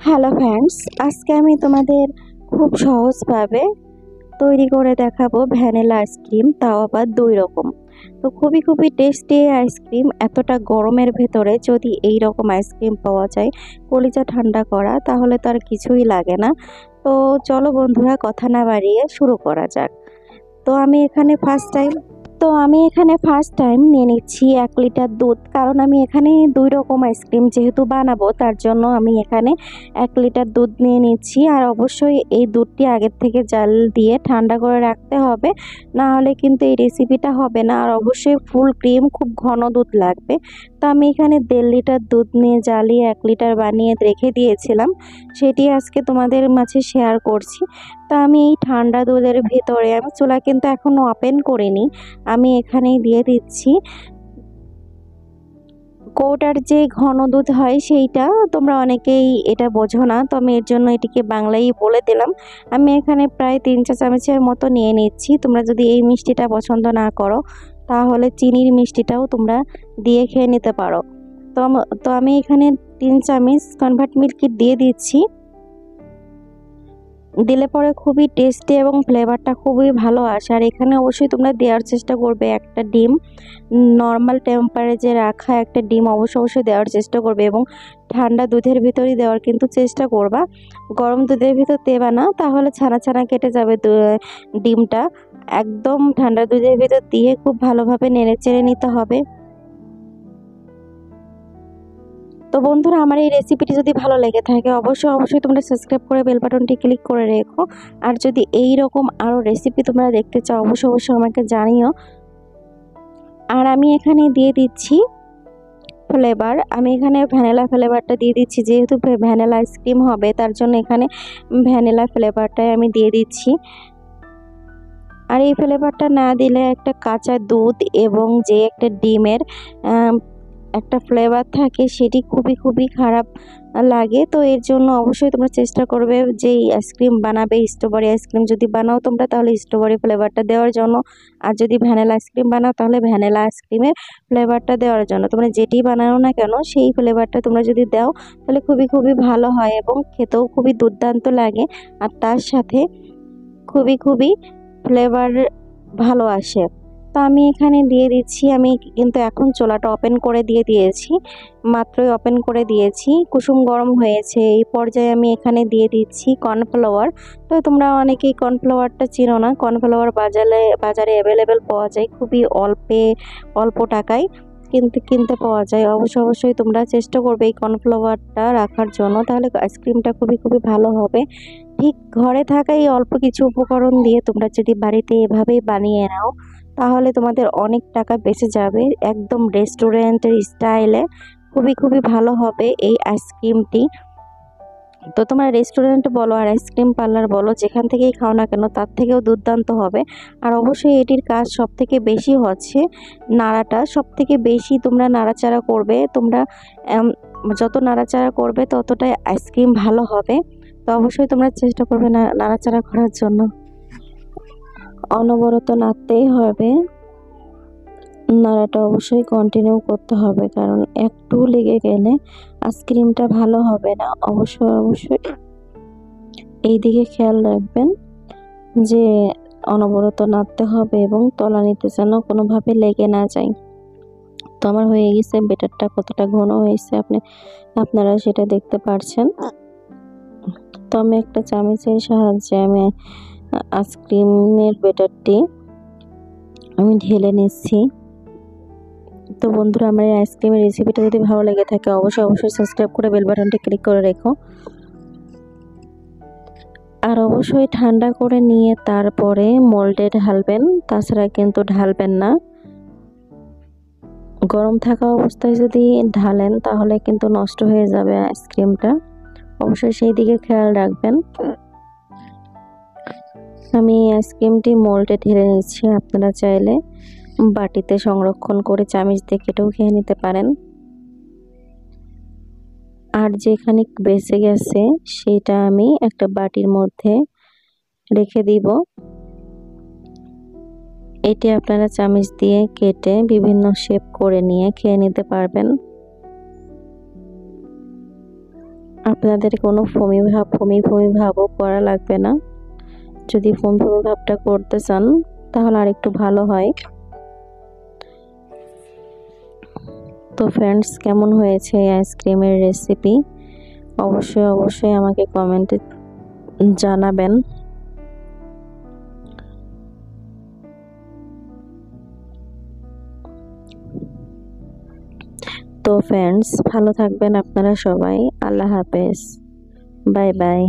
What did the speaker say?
Hello friends, আজকে আমি তোমাদের খুব সহজভাবে তৈরি করে দেখাবো ভ্যানিলা আইসক্রিম, তাও আবার দুই রকম। তো খুবই টেস্টি আইসক্রিম। এতটা গরমের ভেতরে যদি এই রকম আইসক্রিম পাওয়া যায় কলিজা ঠান্ডা করা, তাহলে তো আর কিছুই লাগে না। তো চলো বন্ধুরা, কথা না বাড়িয়ে শুরু করা যাক। তো আমি এখানে ফার্স্ট টাইম নিয়ে নিচ্ছি 1 লিটার দুধ, কারণ আমি এখানে দুই রকম আইসক্রিম যেহেতু বানাবো, তার জন্য আমি এখানে 1 লিটার দুধ নিয়ে নিচ্ছি। আর অবশ্যই এই দুধটি আগের থেকে জাল দিয়ে ঠান্ডা করে রাখতে হবে, না হলে কিন্তু এই রেসিপিটা হবে না। আর অবশ্যই ফুল ক্রিম, খুব ঘন দুধ লাগবে। তো আমি এখানে 1.5 লিটার দুধ নিয়ে জ্বালিয়ে 1 লিটার বানিয়ে রেখে দিয়েছিলাম, সেটি আজকে তোমাদের মাঝে শেয়ার করছি। তো আমি এই ঠান্ডা দুধের ভেতরে, আমি চুলা কিন্তু এখনো ওপেন করিনি, আমি এখানেই দিয়ে দিচ্ছি কৌটার যে ঘন দুধ হয় সেইটা। তোমরা অনেকেই এটা বোঝো না, তো আমি এর জন্য এটিকে বাংলায় বলে দিলাম। আমি এখানে প্রায় 3 চা চামচের মতো নিয়ে নিচ্ছি। তোমরা যদি এই মিষ্টিটা পছন্দ না করো, তাহলে চিনির মিষ্টিটাও তোমরা দিয়ে খেয়ে নিতে পারো। তো আমি এখানে 3 চামচ কনভার্ট মিল্ক দিয়ে দিচ্ছি। দিলে পরে খুবই টেস্টি এবং ফ্লেভারটা খুবই ভালো আসে। আর এখানে অবশ্যই তোমরা দেওয়ার চেষ্টা করবে একটা ডিম, নর্মাল টেম্পারেচারে রাখা একটা ডিম অবশ্যই দেওয়ার চেষ্টা করবে, এবং ঠান্ডা দুধের ভিতরেই দেওয়ার কিন্তু চেষ্টা করবা। গরম দুধের ভিতর দেবা না, তাহলে ছানা ছানা কেটে যাবে ডিমটা। একদম ঠান্ডা দুধের ভিতর দিয়ে খুব ভালোভাবে নেড়ে চেড়ে নিতে হবে। তো বন্ধুরা, আমার এই রেসিপিটি যদি ভালো লেগে থাকে অবশ্যই তোমরা সাবস্ক্রাইব করে বেল বাটনটি ক্লিক করে রেখো। আর যদি এই রকম আরও রেসিপি তোমরা দেখতে চাও অবশ্যই আমাকে জানিও। আর আমি এখানে দিয়ে দিচ্ছি ফ্লেভার। আমি এখানে ভ্যানিলা ফ্লেভারটা দিয়ে দিচ্ছি, যেহেতু ভ্যানিলা আইসক্রিম হবে তার জন্য এখানে ভ্যানিলা ফ্লেভারটাই আমি দিয়ে দিচ্ছি। আর এই ফ্লেভারটা না দিলে একটা কাঁচা দুধ এবং যে একটা ডিমের একটা ফ্লেভার থাকে, সেটি খুবই খারাপ লাগে। তো এর জন্য অবশ্যই তোমরা চেষ্টা করবে যে আইসক্রিম বানাবে, স্ট্রবেরি আইসক্রিম যদি বানাও তোমরা, তাহলে স্ট্রবেরি ফ্লেভারটা দেওয়ার জন্য। আর যদি ভ্যানিলা আইসক্রিম বানাও তাহলে ভ্যানিলা আইসক্রিমের ফ্লেভারটা দেওয়ার জন্য। তোমরা যেটি বানাও না কেন সেই ফ্লেভারটা তোমরা যদি দাও তাহলে খুবই ভালো হয় এবং খেতেও খুবই দুর্দান্ত লাগে। আর তার সাথে খুবই ফ্লেভার ভালো আসে। তো আমি এখানে দিয়ে দিচ্ছি, আমি কিন্তু এখন চুলাটা ওপেন করে দিয়েছি, মাত্রই ওপেন করে দিয়েছি, কুসুম গরম হয়েছে। এই পর্যায়ে আমি এখানে দিয়ে দিচ্ছি কর্নফ্লাওয়ার। তো তোমরা অনেকেই কর্নফ্লাওয়ারটা চিনো না, কর্নফ্লাওয়ার বাজারে অ্যাভেলেবেল পাওয়া যায়, খুবই অল্প টাকায় কিনতে পাওয়া যায়। অবশ্যই তোমরা চেষ্টা করবে এই কর্নফ্লাওয়ারটা রাখার জন্য, তাহলে আইসক্রিমটা খুবই ভালো হবে। ঠিক ঘরে থাকা এই অল্প কিছু উপকরণ দিয়ে তোমরা যদি বাড়িতে এভাবেই বানিয়ে নাও, তাহলে তোমাদের অনেক টাকা বেঁচে যাবে। একদম রেস্টুরেন্টের স্টাইলে খুবই ভালো হবে এই আইসক্রিমটি। তো তোমরা রেস্টুরেন্ট বলো আর আইসক্রিম পার্লার বলো, যেখান থেকেই খাও না কেন তার থেকেও দুর্দান্ত হবে। আর অবশ্যই এটির কাজ সবথেকে বেশি হচ্ছে নাড়াটা, সবথেকে বেশি তোমরা নাড়াচাড়া করবে। তোমরা যত নাড়াচাড়া করবে ততটাই আইসক্রিম ভালো হবে। তো অবশ্যই তোমরা চেষ্টা করবে নাড়াচাড়া করার জন্য। অনবরত নাড়তেই হবে, নাড়াটা অবশ্যই কন্টিনিউ করতে হবে, কারণ একটু লেগে গেলে আইসক্রিমটা ভালো হবে না। অবশ্যই এই দিকে খেয়াল রাখবেন যে অনবরত নাড়তে হবে এবং তলানিতে যেন কোনোভাবে লেগে না যায়। তো আমার হয়ে গেছে, বেটারটা কতটা ঘন হয়েছে আপনারা সেটা দেখতে পারছেন। তো আমি একটা চামচের সাহায্যে আমি আইসক্রিমের বেটারটি আমি ঢেলে নিচ্ছি। তো বন্ধুরা, আমার এই আইসক্রিমের রেসিপিটা যদি ভালো লেগে থাকে অবশ্যই সাবস্ক্রাইব করে বেল বাটনটি ক্লিক করে রেখো। আর অবশ্যই ঠান্ডা করে নিয়ে তারপরে মোল্ডে ঢালবেন, তাছাড়া কিন্তু ঢালবেন না। গরম থাকা অবস্থায় যদি ঢালেন তাহলে কিন্তু নষ্ট হয়ে যাবে আইসক্রিমটা, অবশ্যই সেই দিকে খেয়াল রাখবেন। আমি আইসক্রিমটি মোল্ডে ঢেলে নিচ্ছি, আপনারা চাইলে বাটিতে সংরক্ষণ করে চামচ দিয়ে কেটেও খেয়ে নিতে পারেন। আর যেখানে বেঁচে গেছে সেটা আমি একটা বাটির মধ্যে রেখে দিব। এটি আপনারা চামচ দিয়ে কেটে বিভিন্ন শেপ করে নিয়ে খেয়ে নিতে পারবেন। আপনাদের কোনো ফমি ভাবও করা লাগবে না। যদি ফমি ভাবটা করতে চান তাহলে আর একটু ভালো হয়। তো ফ্রেন্ডস, কেমন হয়েছে এই আইসক্রিমের রেসিপি অবশ্যই আমাকে কমেন্টে জানাবেন। তো ফ্রেন্ডস, ভালো থাকবেন আপনারা সবাই। আল্লাহ হাফেজ, বাই বাই।